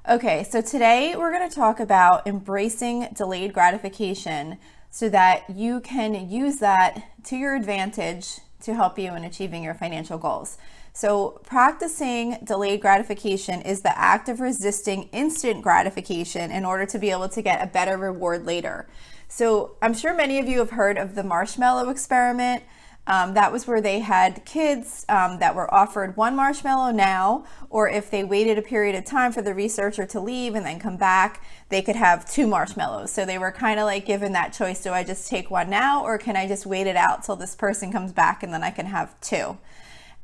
Okay, so today we're going to talk about embracing delayed gratification so that you can use that to your advantage to help you in achieving your financial goals. So practicing delayed gratification is the act of resisting instant gratification in order to be able to get a better reward later. So I'm sure many of you have heard of the marshmallow experiment. That was where they had kids that were offered one marshmallow now, or if they waited a period of time for the researcher to leave and then come back, they could have two marshmallows. So they were kind of like given that choice. Do I just take one now, or can I just wait it out till this person comes back and then I can have two?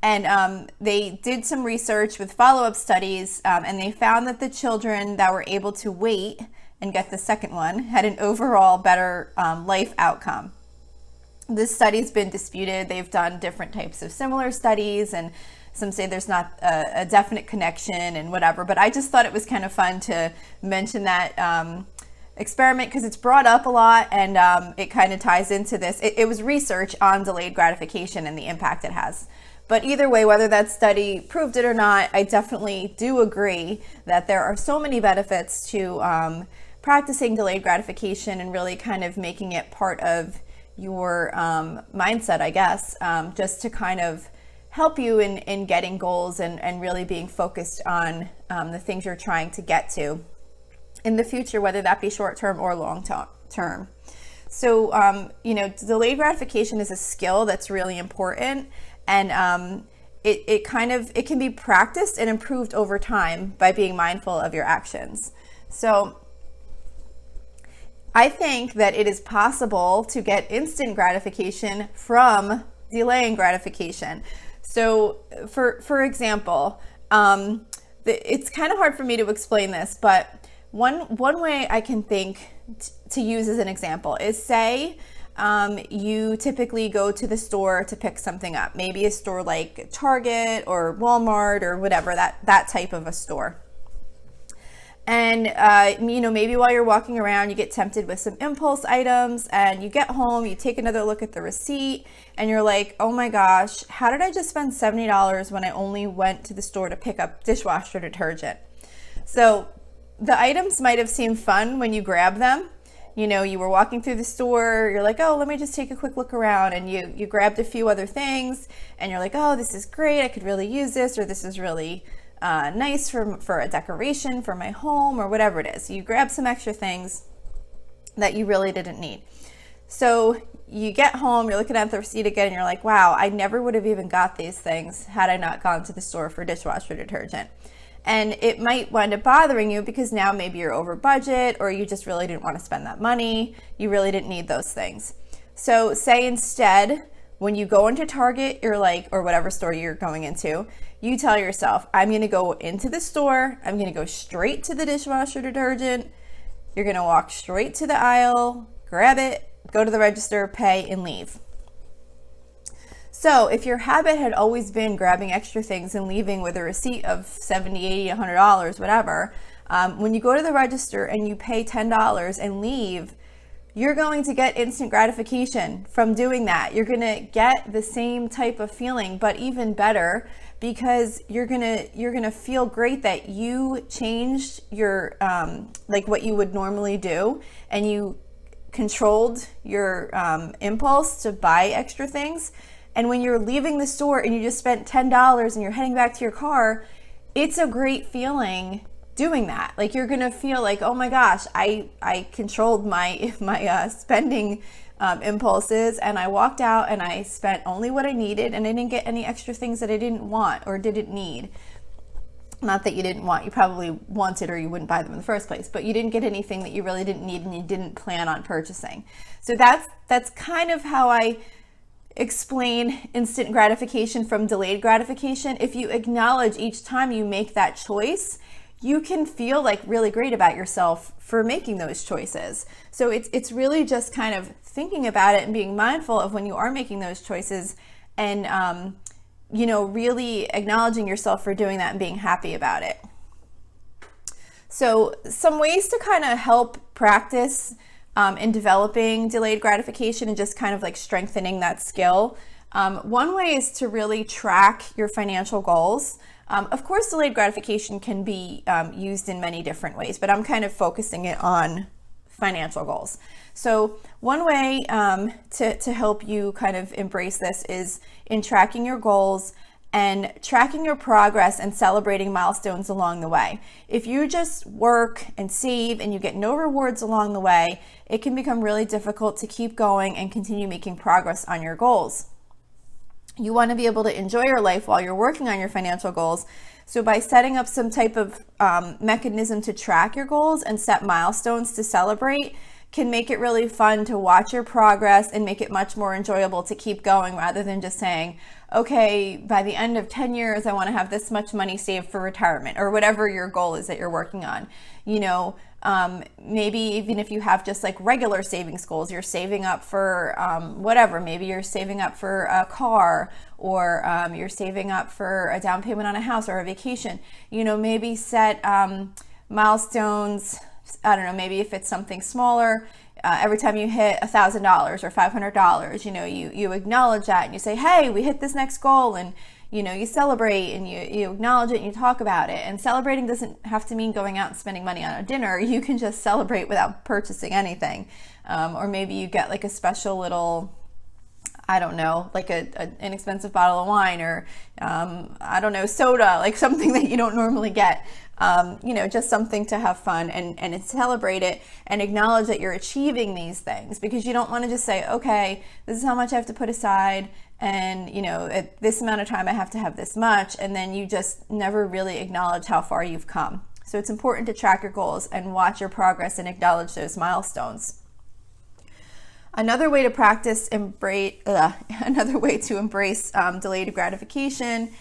And they did some research with follow-up studies, and they found that the children that were able to wait and get the second one had an overall better life outcome. This study's been disputed. They've done different types of similar studies, and some say there's not a definite connection and whatever, but I just thought it was kind of fun to mention that experiment because it's brought up a lot, and it kind of ties into this. It was research on delayed gratification and the impact it has. But either way, whether that study proved it or not, I definitely do agree that there are so many benefits to practicing delayed gratification and really kind of making it part of your mindset, I guess, just to kind of help you in getting goals and really being focused on the things you're trying to get to in the future, whether that be short-term or long-term. So, delayed gratification is a skill that's really important, and it can be practiced and improved over time by being mindful of your actions. So I think that it is possible to get instant gratification from delaying gratification. So for example, it's kind of hard for me to explain this, but one way I can think to use as an example is, say you typically go to the store to pick something up, maybe a store like Target or Walmart or whatever, that type of a store. And, maybe while you're walking around, you get tempted with some impulse items, and you get home, you take another look at the receipt, and you're like, oh my gosh, how did I just spend $70 when I only went to the store to pick up dishwasher detergent? So the items might have seemed fun when you grab them. You were walking through the store, you're like, oh, let me just take a quick look around, and you grabbed a few other things, and you're like, oh, this is great, I could really use this, or this is really nice for a decoration for my home, or whatever it is. You grab some extra things that you really didn't need. So you get home, you're looking at the receipt again, and you're like, wow, I never would have even got these things had I not gone to the store for dishwasher detergent. And it might wind up bothering you because now maybe you're over budget, or you just really didn't want to spend that money. You really didn't need those things. So say instead, when you go into Target, you're like, or whatever store you're going into, you tell yourself, I'm going to go into the store, I'm going to go straight to the dishwasher detergent, you're going to walk straight to the aisle, grab it, go to the register, pay, and leave. So if your habit had always been grabbing extra things and leaving with a receipt of $70, $80, $100, whatever, when you go to the register and you pay $10 and leave, you're going to get instant gratification from doing that. You're going to get the same type of feeling, but even better, because you're going to feel great that you changed your like what you would normally do, and you controlled your impulse to buy extra things. And when you're leaving the store and you just spent $10 and you're heading back to your car, it's a great feeling doing that. Like, you're gonna feel like, oh my gosh, I controlled my spending impulses, and I walked out and I spent only what I needed, and I didn't get any extra things that I didn't want or didn't need. Not that you didn't want, you probably wanted, or you wouldn't buy them in the first place, but you didn't get anything that you really didn't need and you didn't plan on purchasing. So that's kind of how I explain instant gratification from delayed gratification. If you acknowledge each time you make that choice, you can feel like really great about yourself for making those choices. So it's really just kind of thinking about it and being mindful of when you are making those choices, and really acknowledging yourself for doing that and being happy about it. So some ways to kind of help practice in developing delayed gratification and just kind of like strengthening that skill. One way is to really track your financial goals. Of course, delayed gratification can be used in many different ways, but I'm kind of focusing it on financial goals. So one way to help you kind of embrace this is in tracking your goals and tracking your progress and celebrating milestones along the way. If you just work and save and you get no rewards along the way, it can become really difficult to keep going and continue making progress on your goals. You want to be able to enjoy your life while you're working on your financial goals. So by setting up some type of mechanism to track your goals and set milestones to celebrate can make it really fun to watch your progress and make it much more enjoyable to keep going, rather than just saying, okay, by the end of 10 years, I want to have this much money saved for retirement, or whatever your goal is that you're working on. You know, maybe even if you have just like regular savings goals, you're saving up for whatever. Maybe you're saving up for a car, or you're saving up for a down payment on a house or a vacation. You know, maybe set milestones. I don't know, maybe if it's something smaller, every time you hit $1,000 or $500, you know, you acknowledge that and you say, hey, we hit this next goal, and you know, you celebrate and you acknowledge it and you talk about it. And celebrating doesn't have to mean going out and spending money on a dinner. You can just celebrate without purchasing anything. Or maybe you get like a special little, I don't know, like an inexpensive bottle of wine, or I don't know, soda, like something that you don't normally get. You know, just something to have fun and celebrate it and acknowledge that you're achieving these things, because you don't want to just say, okay, this is how much I have to put aside, and you know, at this amount of time I have to have this much, and then you just never really acknowledge how far you've come. So it's important to track your goals and watch your progress and acknowledge those milestones. Another way to embrace delayed gratification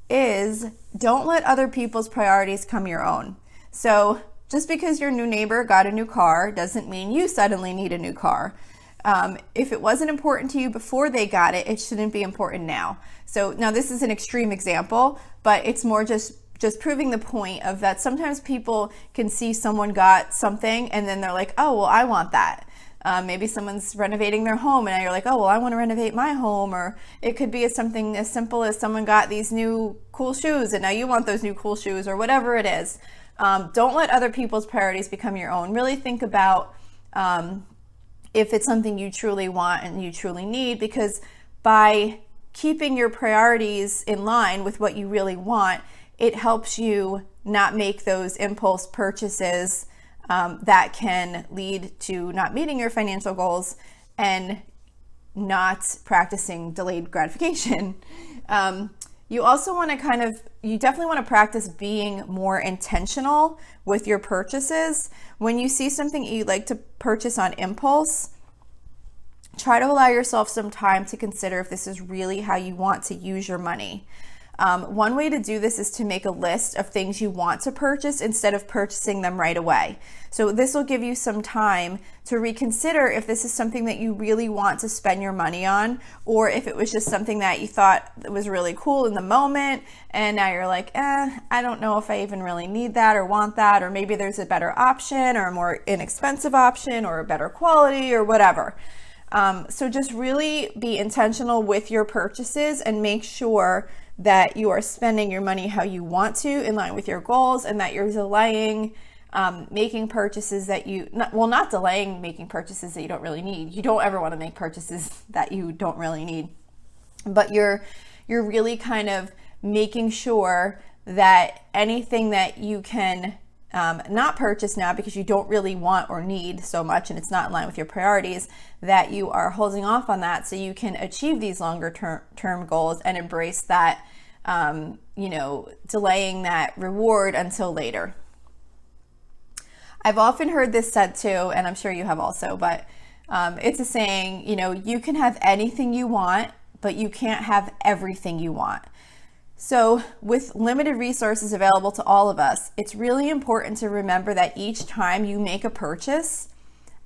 is don't let other people's priorities come your own. So just because your new neighbor got a new car doesn't mean you suddenly need a new car. If it wasn't important to you before they got it, it shouldn't be important now. So now this is an extreme example, but it's more just proving the point of that sometimes people can see someone got something and then they're like, oh, well, I want that. Maybe someone's renovating their home and now you're like, oh, well, I want to renovate my home. Or it could be something as simple as someone got these new cool shoes and now you want those new cool shoes, or whatever it is. Don't let other people's priorities become your own. Really think about if it's something you truly want and you truly need, because by keeping your priorities in line with what you really want, it helps you not make those impulse purchases that can lead to not meeting your financial goals and not practicing delayed gratification. You also want to you definitely want to practice being more intentional with your purchases. When you see something you'd like to purchase on impulse, try to allow yourself some time to consider if this is really how you want to use your money. One way to do this is to make a list of things you want to purchase instead of purchasing them right away. So this will give you some time to reconsider if this is something that you really want to spend your money on, or if it was just something that you thought was really cool in the moment and now you're like, I don't know if I even really need that or want that, or maybe there's a better option or a more inexpensive option or a better quality or whatever. So just really be intentional with your purchases and make sure that you are spending your money how you want to, in line with your goals, and that you're delaying making purchases that not delaying making purchases that you don't really need. You don't ever want to make purchases that you don't really need, but you're really kind of making sure that anything that you can not purchase now because you don't really want or need so much and it's not in line with your priorities, that you are holding off on that so you can achieve these longer term goals and embrace that, delaying that reward until later. I've often heard this said too, and I'm sure you have also, but it's a saying, you can have anything you want, but you can't have everything you want. So with limited resources available to all of us, it's really important to remember that each time you make a purchase,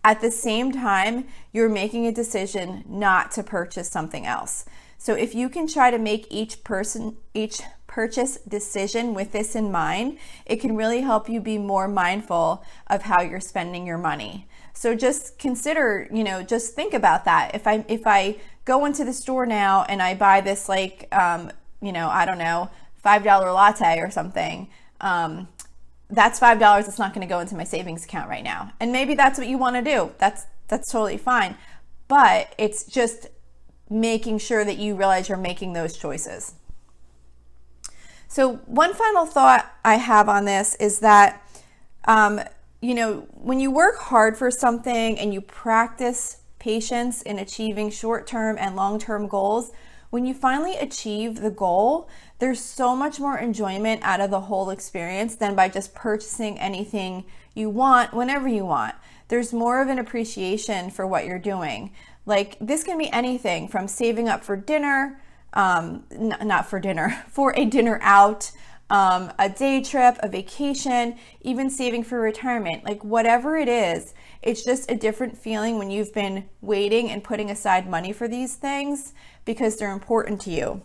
at the same time, you're making a decision not to purchase something else. So if you can try to make each purchase decision with this in mind, it can really help you be more mindful of how you're spending your money. So just consider, just think about that. If I go into the store now and I buy this $5 latte or something, that's $5 that's not going to go into my savings account right now. And maybe that's what you want to do. That's totally fine. But it's just making sure that you realize you're making those choices. So one final thought I have on this is that, when you work hard for something and you practice patience in achieving short-term and long-term goals, when you finally achieve the goal, there's so much more enjoyment out of the whole experience than by just purchasing anything you want whenever you want. There's more of an appreciation for what you're doing. Like, this can be anything from saving up for dinner, not for dinner, for a dinner out, a day trip, a vacation, even saving for retirement. Like, whatever it is, it's just a different feeling when you've been waiting and putting aside money for these things because they're important to you.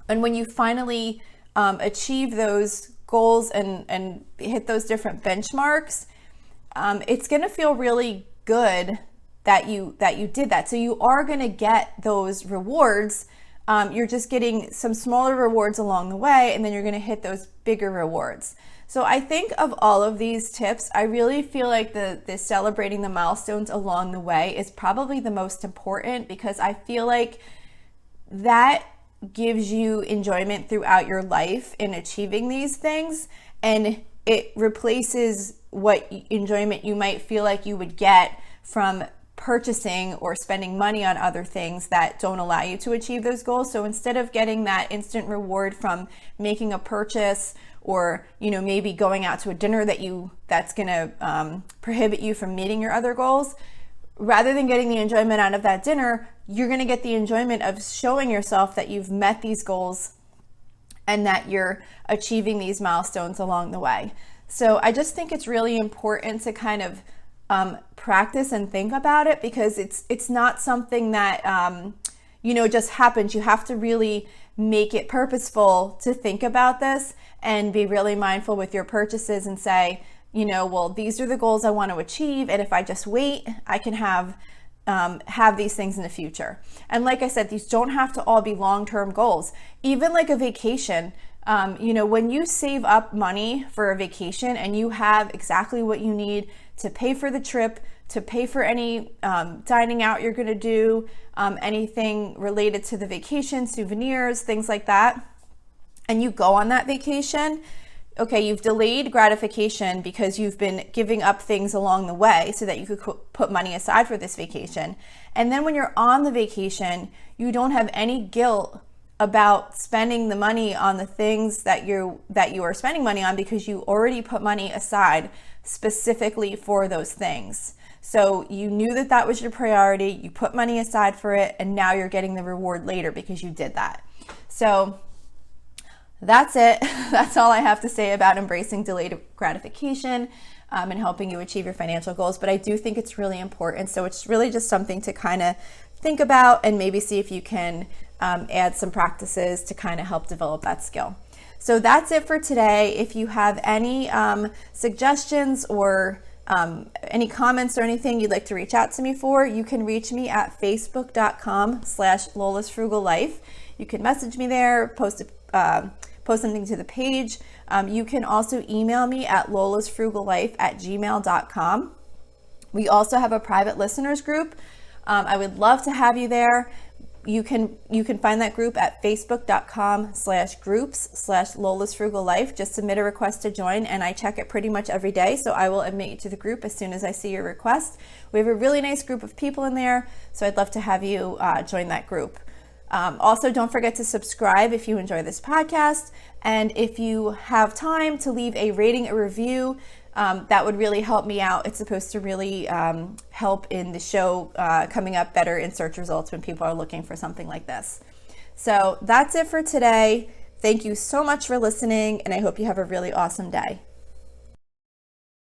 And when you finally achieve those goals and hit those different benchmarks, it's going to feel really good that you did that. So you are going to get those rewards. You're just getting some smaller rewards along the way, and then you're going to hit those bigger rewards. So I think of all of these tips, I really feel like the celebrating the milestones along the way is probably the most important, because I feel like that gives you enjoyment throughout your life in achieving these things, and it replaces what enjoyment you might feel like you would get from purchasing or spending money on other things that don't allow you to achieve those goals. So instead of getting that instant reward from making a purchase, or maybe going out to a dinner that's going to prohibit you from meeting your other goals, rather than getting the enjoyment out of that dinner, you're going to get the enjoyment of showing yourself that you've met these goals and that you're achieving these milestones along the way. So I just think it's really important to kind of practice and think about it, because it's not something that just happens. You have to really make it purposeful to think about this and be really mindful with your purchases and say, well, these are the goals I want to achieve, and if I just wait, I can have these things in the future. And like I said, these don't have to all be long-term goals. Even like a vacation, when you save up money for a vacation and you have exactly what you need to pay for the trip, to pay for any dining out you're going to do, anything related to the vacation, souvenirs, things like that, and you go on that vacation, okay, you've delayed gratification because you've been giving up things along the way so that you could put money aside for this vacation. And then when you're on the vacation, you don't have any guilt about spending the money on the things that you are spending money on, because you already put money aside specifically for those things. So you knew that was your priority, you put money aside for it, and now you're getting the reward later because you did that. So that's it. That's all I have to say about embracing delayed gratification and helping you achieve your financial goals. But I do think it's really important. So it's really just something to kind of think about and maybe see if you can add some practices to kind of help develop that skill. So that's it for today. If you have any suggestions or any comments or anything you'd like to reach out to me for, you can reach me at facebook.com/Lola's Frugal Life. You can message me there, post something to the page. You can also email me at lolasfrugallife@gmail.com. We also have a private listeners group. I would love to have you there. You can find that group at facebook.com/groups/Lola's Frugal Life. Just submit a request to join, and I check it pretty much every day. So I will admit you to the group as soon as I see your request. We have a really nice group of people in there, so I'd love to have you join that group. Also, don't forget to subscribe if you enjoy this podcast. And if you have time to leave a rating, a review, that would really help me out. It's supposed to really help in the show coming up better in search results when people are looking for something like this. So that's it for today. Thank you so much for listening, and I hope you have a really awesome day.